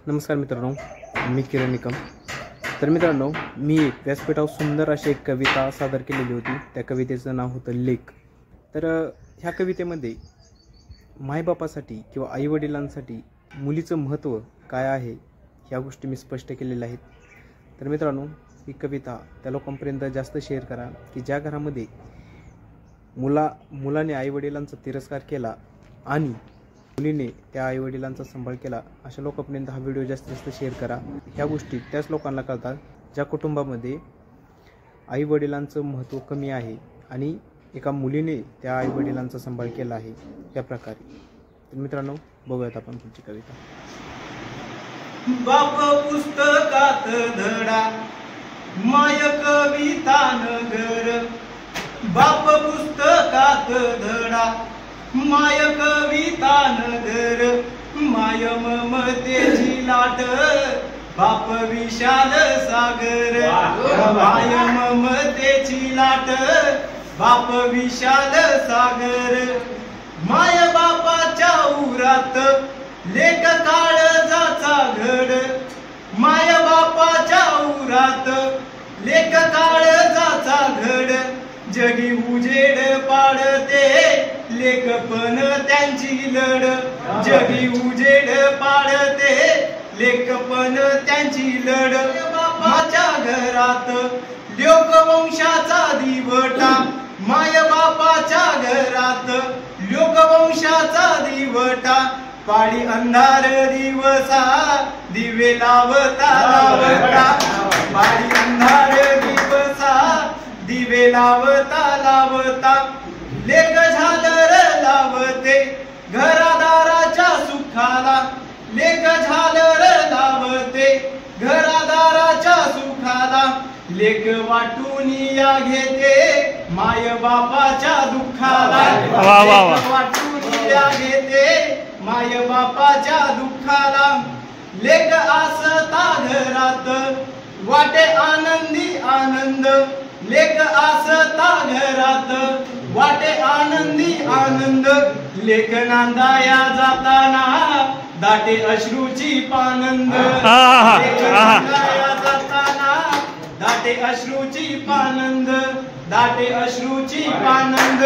नमस्कार मित्रांनो, मी किरण निकम. तर मित्रांनो, मी एक व्यासपीठावर सुंदर अशी एक कविता सादर केलेली होती. त्या कवितेचं नाव होतं लेख. तर ह्या कवितेमध्ये मायबापासाठी किंवा आईवडिलांसाठी मुलीचं महत्त्व काय आहे ह्या गोष्टी मी स्पष्ट केलेल्या आहेत. तर मित्रांनो, ही कविता त्या लोकांपर्यंत जास्त शेअर करा की ज्या घरामध्ये मुलाने आईवडिलांचा तिरस्कार केला आणि मुलीने त्या आईवडिलांचा सांभाळ केला, अशा लोकांपर्यंत हा व्हिडिओ जास्तीत जास्त शेअर करा. ह्या गोष्टी त्याच लोकांना कळतात ज्या कुटुंबामध्ये आईवडिलांचं महत्त्व कमी आहे आणि एका मुलीने त्या आईवडिलांचा सांभाळ केला आहे या प्रकारे. तर मित्रांनो, बघूयात आपण पुढची कविता. बाप पुस्तकात धडा माय कविता नगर. बाप पुस्तकात धडा माय कविता नगर. माय ममतेची लाट बाप विशाल सागर. माय ममतेची लाट बाप विशाल सागर. माय बापाच्या उरात लेक काळजाचा घड. माय बापाच्या उरात लेक काळजाचा घड. जगी उजेड पाडते लेकपण त्यांची लढ. जगी उजेड पाडते लेकपण त्यांची लढ. बापाच्या घरात लोकवंशाचा दिवटा. माय बापाच्या घरात लोकवंशाचा दिवटा. पाडी अंधार दिवसा दिवे लावता लावता. पाडी अंधार दिवसा दिवे लावता लावता. लेक झालर लावते घरादाराच्या सुखाला. लेक झालर लावते घरादाराच्या सुखाला. लेक वाटून या घेते माय बापाच्या दुःखाला. लेक वाटून या घेते माय बापाच्या दुःखाला. लेक आसता घरात वाटे आनंदी आनंद. लेक आसता घरात वाटे आनंदी आनंद. लेक नांदाया जाताना दाटे अश्रूची पानंद. लेक नांदाया जाताना दाटे अश्रूची पानंद. दाटे अश्रूची पानंद.